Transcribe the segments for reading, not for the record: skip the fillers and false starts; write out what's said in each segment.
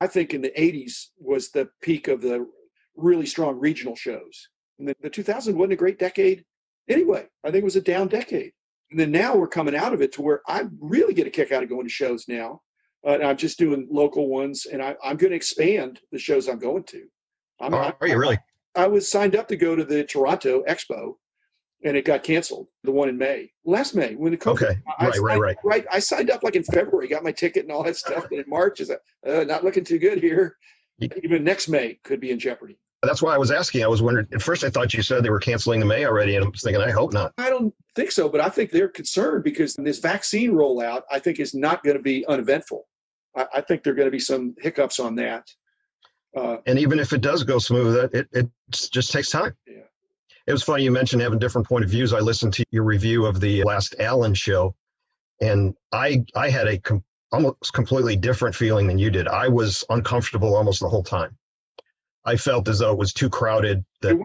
I think in the 80s was the peak of the really strong regional shows. And the 2000 wasn't a great decade anyway. I think it was a down decade. And then now we're coming out of it to where I really get a kick out of going to shows now. And I'm just doing local ones, and I'm going to expand the shows I'm going to. Are you really? I was signed up to go to the Toronto Expo, and it got canceled, the one in May. Last May, when the COVID. Okay, right. I signed up like in February, got my ticket and all that stuff. But in March, is not looking too good here. Even next May could be in jeopardy. That's why I was asking. I was wondering, at first I thought you said they were canceling the May already, and I was thinking, I hope not. I don't think so, but I think they're concerned because this vaccine rollout, I think, is not going to be uneventful. I think there are going to be some hiccups on that. And even if it does go smooth, it just takes time. Yeah. It was funny you mentioned having different point of views. I listened to your review of the last Allen show, and I had a almost completely different feeling than you did. I was uncomfortable almost the whole time. I felt as though it was too crowded, that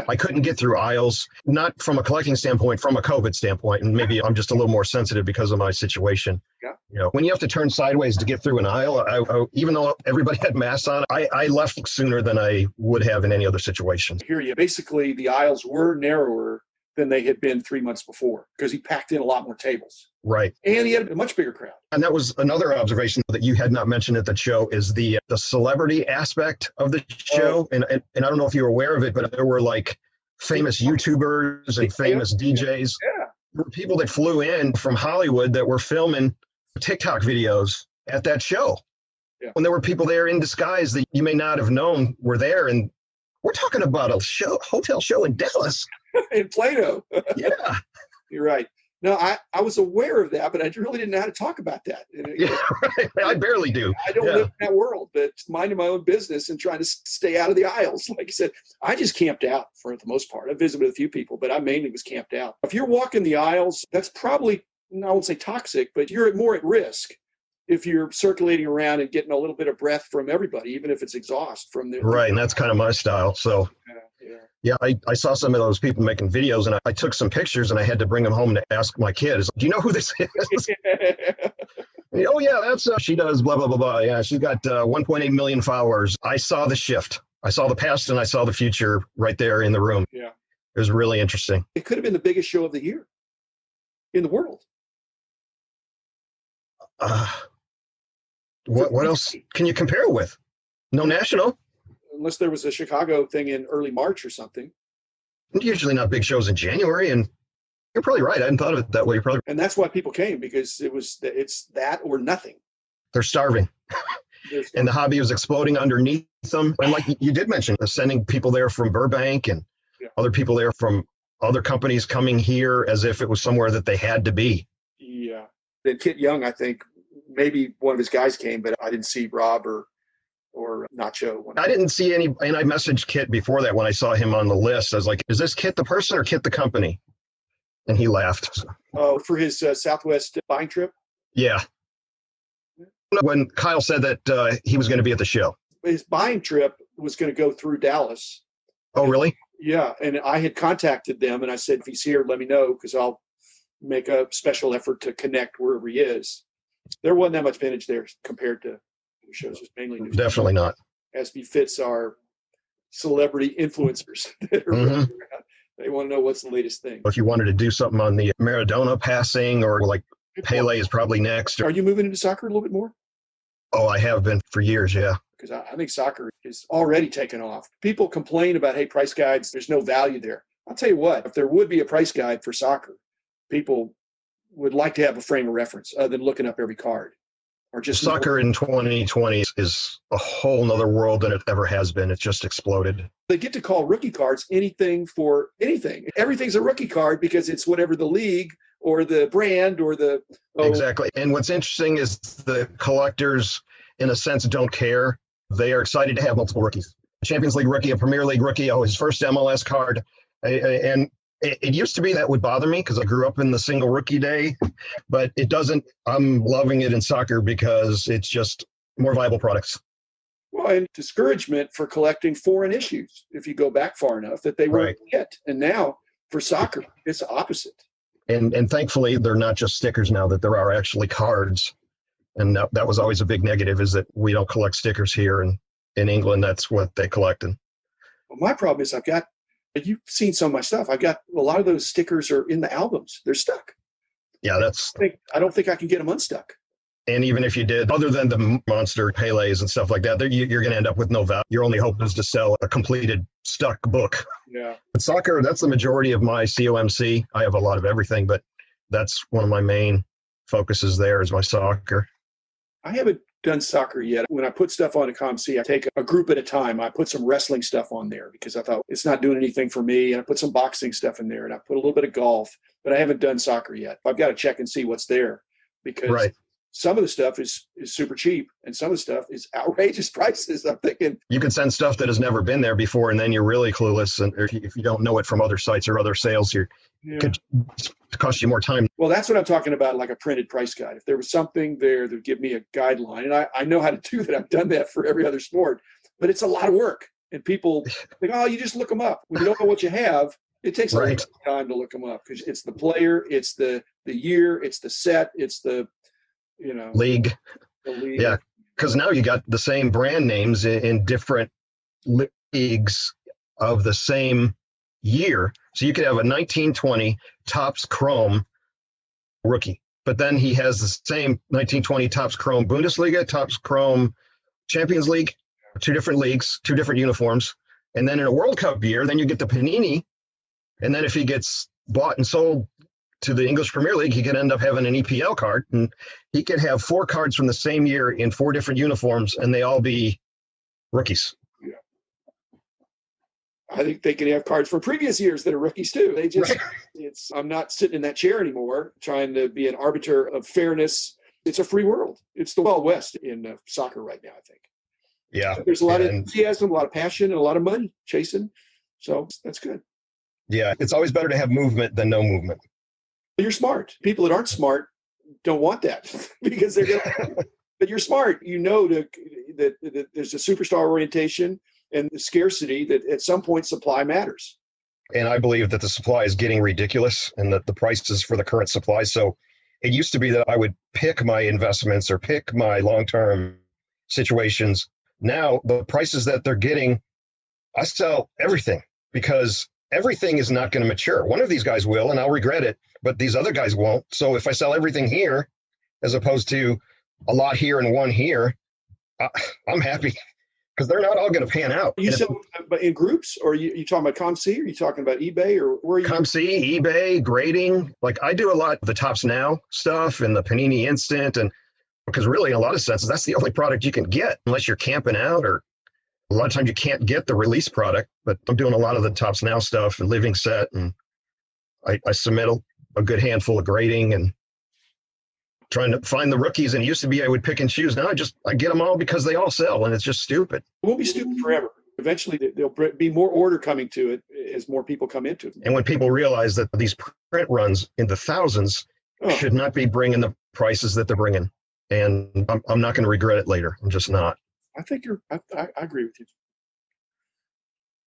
I couldn't get through aisles, not from a collecting standpoint, from a COVID standpoint. And maybe I'm just a little more sensitive because of my situation. Yeah. You know, when you have to turn sideways to get through an aisle, I even though everybody had masks on, I left sooner than I would have in any other situation. I hear you. Basically, the aisles were narrower than they had been 3 months before because he packed in a lot more tables. Right. And he had a much bigger crowd. And that was another observation that you had not mentioned at the show is the celebrity aspect of the show. And I don't know if you're aware of it, but there were like famous YouTubers and famous DJs. Yeah. There were people that flew in from Hollywood that were filming TikTok videos at that show. Yeah. When there were people there in disguise that you may not have known were there. And we're talking about a hotel show in Dallas. In Plano. Yeah. You're right. No, I was aware of that, but I really didn't know how to talk about that. Yeah, right. I barely do. I don't live in that world, but minding my own business and trying to stay out of the aisles. Like you said, I just camped out for the most part. I visited with a few people, but I mainly was camped out. If you're walking the aisles, that's probably, I won't say toxic, but you're more at risk if you're circulating around and getting a little bit of breath from everybody, even if it's exhaust from the right. And that's kind of my style. So yeah, I saw some of those people making videos, and I took some pictures, and I had to bring them home to ask my kids, do you know who this is? Oh yeah, that's she does blah blah blah blah. Yeah, she's got 1.8 million followers. I saw the shift. I saw the past and I saw the future right there in the room. Yeah, it was really interesting. It could have been the biggest show of the year in the world. What else can you compare it with? No national. Unless there was a Chicago thing in early March or something. Usually not big shows in January, and you're probably right. I hadn't thought of it that way. And that's why people came, because it's that or nothing. They're starving. And the hobby was exploding underneath them. And like you did mention, sending people there from Burbank and other people there from other companies coming here as if it was somewhere that they had to be. Yeah. Then Kit Young, I think, maybe one of his guys came, but I didn't see Rob or Nacho. I didn't see any, and I messaged Kit before that when I saw him on the list. I was like, is this Kit the person or Kit the company? And he laughed. Oh, for his Southwest buying trip? Yeah. When Kyle said that he was going to be at the show. His buying trip was going to go through Dallas. Oh, really? Yeah, and I had contacted them, and I said, if he's here, let me know, because I'll make a special effort to connect wherever he is. There wasn't that much vintage there compared to shows, just mainly news. Definitely not. As befits our celebrity influencers that are around. They want to know what's the latest thing. If you wanted to do something on the Maradona passing, or like Pele is probably next. Are you moving into soccer a little bit more? Oh, I have been for years, yeah. Because I think soccer is already taken off. People complain about, hey, price guides, there's no value there. I'll tell you what, if there would be a price guide for soccer, people would like to have a frame of reference other than looking up every card. Or just soccer in 2020 is a whole nother world than it ever has been. It's just exploded. They get to call rookie cards anything for anything. Everything's a rookie card because it's whatever the league or the brand or the... Exactly. And what's interesting is the collectors, in a sense, don't care. They are excited to have multiple rookies. A Champions League rookie, a Premier League rookie, his first MLS card. And it used to be that would bother me because I grew up in the single rookie day, but it doesn't. I'm loving it in soccer because it's just more viable products. Well, and discouragement for collecting foreign issues, if you go back far enough, that they won't get. And now for soccer, it's the opposite. And thankfully, they're not just stickers now, that there are actually cards. And that was always a big negative, is that we don't collect stickers here. And in England, that's what they collect. And well, my problem is you've seen some of my stuff. I've got a lot of those stickers are in the albums. They're stuck. yeah, I don't think I can get them unstuck. and even if you did, other than the monster Pele's and stuff like that, you're going to end up with no value. Your only hope is to sell a completed stuck book. Yeah. But soccer, that's the majority of my COMC. I have a lot of everything, but that's one of my main focuses there is my soccer. I haven't done soccer yet. When I put stuff on a COMC, I take a group at a time. I put some wrestling stuff on there because I thought it's not doing anything for me. And I put some boxing stuff in there, and I put a little bit of golf, but I haven't done soccer yet. I've got to check and see what's there, because some of the stuff is super cheap and some of the stuff is outrageous prices. I'm thinking you can send stuff that has never been there before, and then you're really clueless. And if you don't know it from other sites or other sales, it could cost you more time. Well, that's what I'm talking about, like a printed price guide. If there was something there that would give me a guideline, and I know how to do that. I've done that for every other sport, but it's a lot of work. And people think, oh, you just look them up. When you don't know what you have, it takes a lot of time to look them up, because it's the player, it's the year, it's the set, it's the league. Yeah, because now you got the same brand names in different leagues of the same year. So you could have a 1920 Topps Chrome rookie, but then he has the same 1920 Topps Chrome Bundesliga, Topps Chrome Champions League, two different leagues, two different uniforms. And then in a World Cup year, then you get the Panini. And then if he gets bought and sold to the English Premier League, he could end up having an EPL card, and he could have 4 cards from the same year in 4 different uniforms, and they all be rookies. Yeah. I think they can have cards from previous years that are rookies too. They just, I'm not sitting in that chair anymore trying to be an arbiter of fairness. It's a free world. It's the Wild West in soccer right now, I think. Yeah. So there's a lot of enthusiasm, a lot of passion, and a lot of money chasing. So that's good. Yeah. It's always better to have movement than no movement. You're smart. People that aren't smart don't want that because they're going to, but you're smart. You know that there's a superstar orientation and the scarcity, that at some point supply matters. And I believe that the supply is getting ridiculous, and that the prices for the current supply. So it used to be that I would pick my investments or pick my long-term situations. Now the prices that they're getting, I sell everything, because everything is not going to mature. One of these guys will, and I'll regret it, but these other guys won't. So if I sell everything here, as opposed to a lot here and one here, I'm happy, because they're not all going to pan out. You sell, but in groups, or you talking about COMC, or you talking about eBay, or where are you? COMC, eBay, grading. Like I do a lot of the Topps Now stuff and the Panini Instant, and because really in a lot of senses, that's the only product you can get unless you're camping out, or a lot of times you can't get the release product. But I'm doing a lot of the Topps Now stuff and living set, and I submit a good handful of grading and trying to find the rookies. And it used to be I would pick and choose. Now I get them all because they all sell, and it's just stupid. It won't be stupid forever. Eventually there'll be more order coming to it as more people come into it. And when people realize that these print runs in the thousands should not be bringing the prices that they're bringing, and I'm not going to regret it later. I'm just not. I think I agree with you.